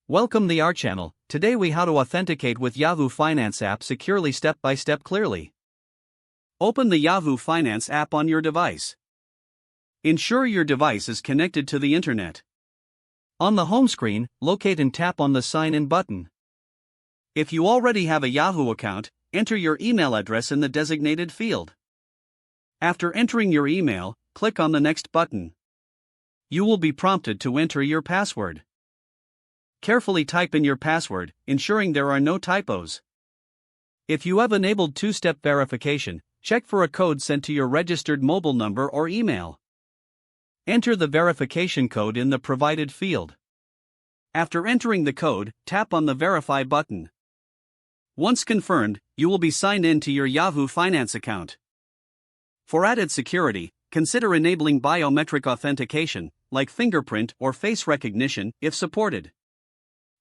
Welcome to our channel. Today we how to authenticate with Yahoo Finance app securely step by step clearly. Open the Yahoo Finance app on your device. Ensure your device is connected to the internet. On the home screen, locate and tap on the sign in button. If you already have a Yahoo account, enter your email address in the designated field. After entering your email, click on the next button. You will be prompted to enter your password. Carefully type in your password, ensuring there are no typos. If you have enabled two-step verification, check for a code sent to your registered mobile number or email. Enter the verification code in the provided field. After entering the code, tap on the Verify button. Once confirmed, you will be signed in to your Yahoo Finance account. For added security, consider enabling biometric authentication, like fingerprint or face recognition, if supported.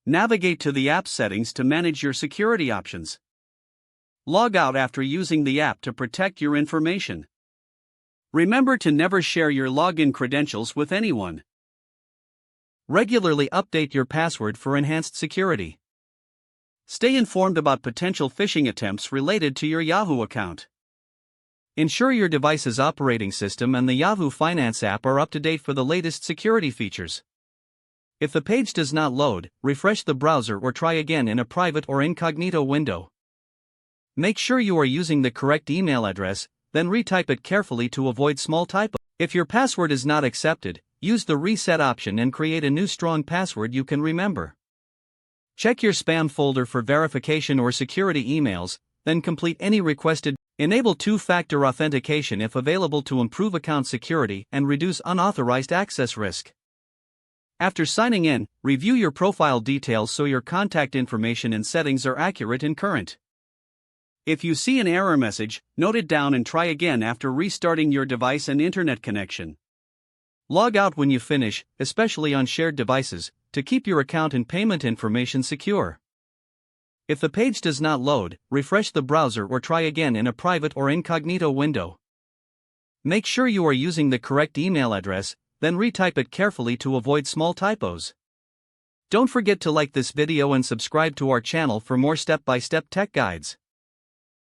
Navigate to the app settings to manage your security options. Log out after using the app to protect your information. Remember to never share your login credentials with anyone. Regularly update your password for enhanced security. Stay informed about potential phishing attempts related to your Yahoo account. Ensure your device's operating system and the Yahoo Finance app are up to date for the latest security features. If the page does not load, refresh the browser or try again in a private or incognito window. Make sure you are using the correct email address, then retype it carefully to avoid small typos. If your password is not accepted, use the reset option and create a new strong password you can remember. Check your spam folder for verification or security emails, then complete any requested. Enable two-factor authentication if available to improve account security and reduce unauthorized access risk. After signing in, review your profile details so your contact information and settings are accurate and current. If you see an error message, note it down and try again after restarting your device and internet connection. Log out when you finish, especially on shared devices, to keep your account and payment information secure. If the page does not load, refresh the browser or try again in a private or incognito window. Make sure you are using the correct email address, then retype it carefully to avoid small typos. Don't forget to like this video and subscribe to our channel for more step-by-step tech guides.